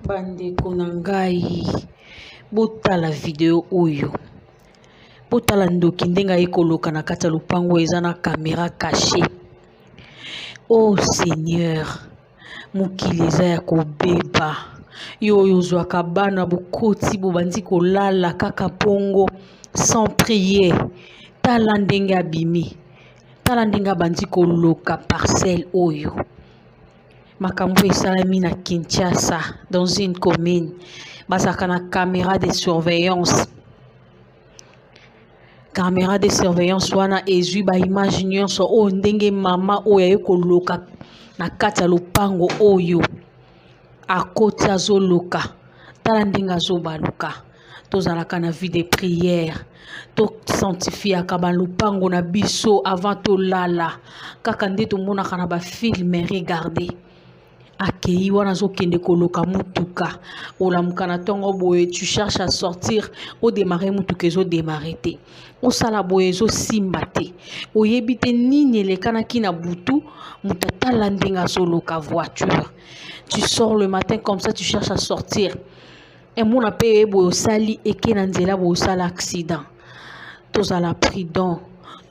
Bandeko na ngai botala video oyo botala ndoki ndenga ekoloka na kati ya lupango eza na caméra cachée. Oh Seigneur, mokili eza ya kobeba yo oyo ozwaka bana bokoti bobandi kolala kaka pongo sans prier. Tala ndenge abimi, tala ndenge abandi koloka parcelle oyo. Makambo esalami na Kinshasa dans une commune basaka na caméra de surveillance. Caméra de surveillance wana ezwi ba image nyonso o ndenge mama oyo ayekoloka na kati ya lupango oyo akoti azoloka. Tala ndenge azobaluka. Tozalaka na vie de prière to sanctifiaka ba lupango na biso avant tolala kaka nde tomonaka na ba film regarder. Akei wana zokende koloka mutuka olamuka na tongo boye tu cherches à sortir au démarrer mutuka ezo démarrer te osala boye ezo simba te oyebi te nini elekanaki na butu mutatala ndenge azoloka voiture. Tu sors le matin comme ça, tu cherches à sortir et mon appel boye osali eke na nzela boye osala accident. Tozala prudent,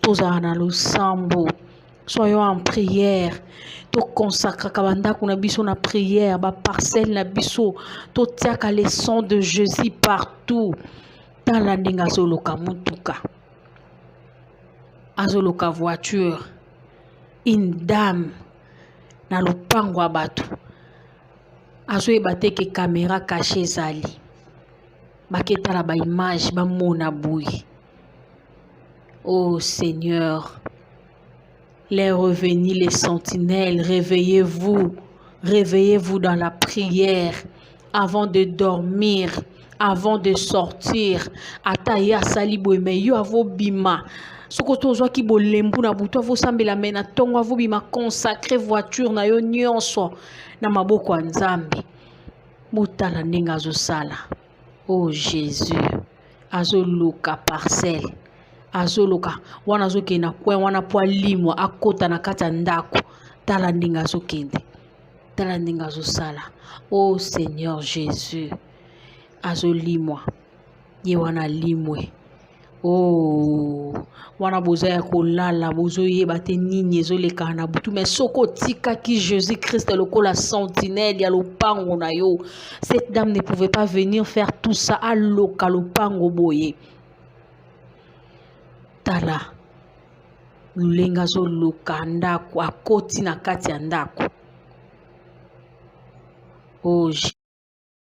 tozala na losambo. Soyons en prière. To consacre kabandako na biso na prière, ba parcelle na biso, to tiaka les sons de Jésus partout. Dans la ndinga azoloka mutuka, azoloka voiture, une dame na lupango abatu. Azoyeba te ke caméra cachée zali. Baketala ba image ba mona boui. Oh Seigneur, les revenus, les sentinelles, réveillez-vous. Réveillez-vous dans la prière avant de dormir, avant de sortir. Ataya salibo me yo avo bima. Sokoto ozwaki bolembu na butu avo sambela mena tongo avo bima consacrer voiture na yo nyonso na maboko ya Nzambe. Botala ndenge azosala. Oh Jésus, azoluka parcelle. Azoloka wana azokende na kwe wana po alimwa akota na kati ya ndako. Tala ndenge azokende, tala ndenge azosala. Oh Seigneur Jésus, azolimwa ye wana limwe. Oh wana boza ya kolala bozoyeba te nini ezoleka na butu mais soko tikaki Jésus Christ lokola sentinelle ya lopango na yo. Cette dame ne pouvait pas venir faire tout ça aloka lopango boye. Tala lulenga zoloka ndako akoti na kati ya ndako. Oh